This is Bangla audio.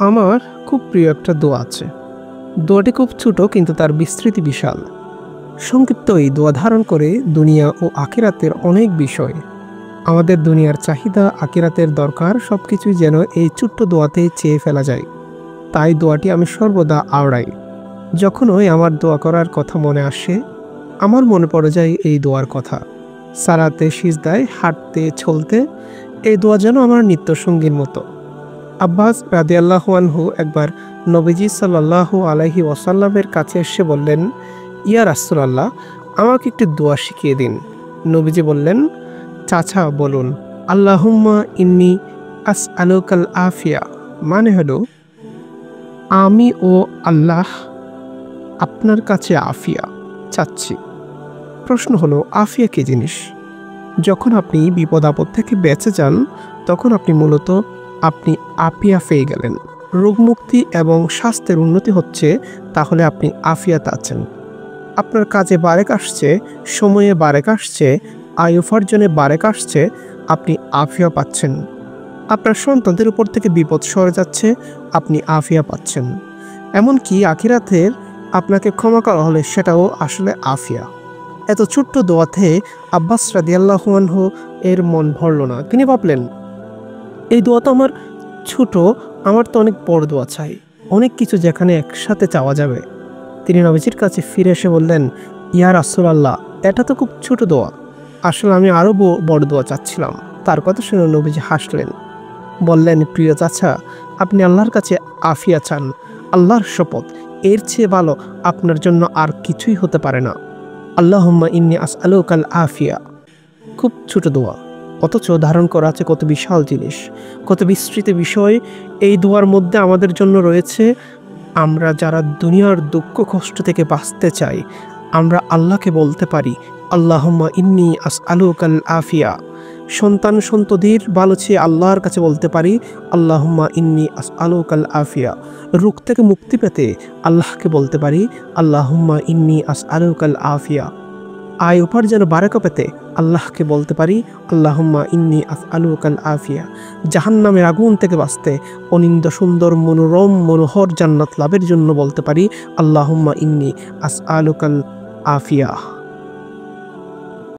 আমার খুব প্রিয় একটা দোয়া আছে। দোয়াটি খুব ছোট কিন্তু তার বিস্তৃতি বিশাল। সংক্ষিপ্ত এই দোয়া ধারণ করে দুনিয়া ও আখিরাতের অনেক বিষয়। আমাদের দুনিয়ার চাহিদা, আখিরাতের দরকার সবকিছুই যেন এই ছোট্ট দোয়াতে চেয়ে ফেলা যায়। তাই দোয়াটি আমি সর্বদা আওড়াই। যখনই আমার দোয়া করার কথা মনে আসে, আমার মনে পড়ে যায় এই দোয়ার কথা। সালাতে, সিজদায়, হাঁটতে, চলতে এই দোয়া যেন আমার নিত্যসঙ্গীর মতো। আব্বাস রাদিয়াল্লাহু আনহু একবার নবীজি সাল্লাল্লাহু আলাইহি ওয়াসাল্লামের কাছে এসে বললেন, ইয়া রাসূলুল্লাহ, আমাকে একটি দোয়া শিখিয়ে দিন। নবীজি বললেন, চাচা বলুন, আল্লাহুম্মা ইন্নী আসআলুকাল আফিয়া। মানে হলো, আমি ও আল্লাহ আপনার কাছে আফিয়া চাচ্ছি। প্রশ্ন হলো, আফিয়া কী জিনিস? যখন আপনি বিপদ আপদ থেকে বেঁচে যান, তখন আপনি মূলত আফিয়া পেয়ে গেলেন। রোগমুক্তি এবং স্বাস্থ্যের উন্নতি হচ্ছে, তাহলে আপনি আফিয়াত আছেন। আপনার কাজে বারেক আসছে, সময়ে বারেক আসছে, আয় উপার্জনে বারেক আসছে, আপনি আফিয়া পাচ্ছেন। আপনার সন্তানদের উপর থেকে বিপদ সরে যাচ্ছে, আপনি আফিয়া পাচ্ছেন। এমনকি আখিরাতের আপনাকে ক্ষমা করা হলে সেটাও আসলে আফিয়া। এত ছোট্ট দোয়াতে আব্বাস রাদিয়াল্লাহু আনহু এর মন ভরল না। তিনি ভাবলেন, এই দোয়া তো আমার ছোট, আমার তো অনেক বড় দোয়া চাই, অনেক কিছু যেখানে একসাথে চাওয়া যাবে। তিনি নবীজির কাছে ফিরে এসে বললেন, ইয়া রাসূলুল্লাহ, এটা তো খুব ছোট দোয়া, আসলে আমি আরও বড় দোয়া চাচ্ছিলাম। তার কথা শুনে নবীজি হাসলেন, বললেন, প্রিয় চাচা, আপনি আল্লাহর কাছে আফিয়া চান। আল্লাহর শপথ, এর চেয়ে ভালো আপনার জন্য আর কিছুই হতে পারে না। আল্লাহুম্মা ইন্নী আসআলুকাল আফিয়া। খুব ছোট দোয়া, অথচ ধারণ করা আছে কত বিশাল জিনিস, কত বিস্তৃত বিষয় এই দোয়ার মধ্যে আমাদের জন্য রয়েছে। আমরা যারা দুনিয়ার দুঃখ কষ্ট থেকে বাঁচতে চাই, আমরা আল্লাহকে বলতে পারি, আল্লাহুম্মা ইন্নী আসআলুকাল আফিয়া। সন্তান সন্ততির ভালো চেয়ে আল্লাহর কাছে বলতে পারি, আল্লাহুম্মা ইন্নী আসআলুকাল আফিয়া। রোগ থেকে মুক্তি পেতে আল্লাহকে বলতে পারি, আল্লাহুম্মা ইন্নী আসআলুকাল আফিয়া। আয় উপার্জনে বারাকা পেতে আল্লাহকে বলতে পারি, আল্লাহুম্মা ইন্নী আসআলুকাল আফিয়া। জাহান্নামের আগুন থেকে বাঁচতে, অনিন্দ সুন্দর মনোরম মনোহর জান্নাত লাভের জন্য বলতে পারি, আল্লাহুম্মা ইন্নী আসআলুকাল আফিয়া।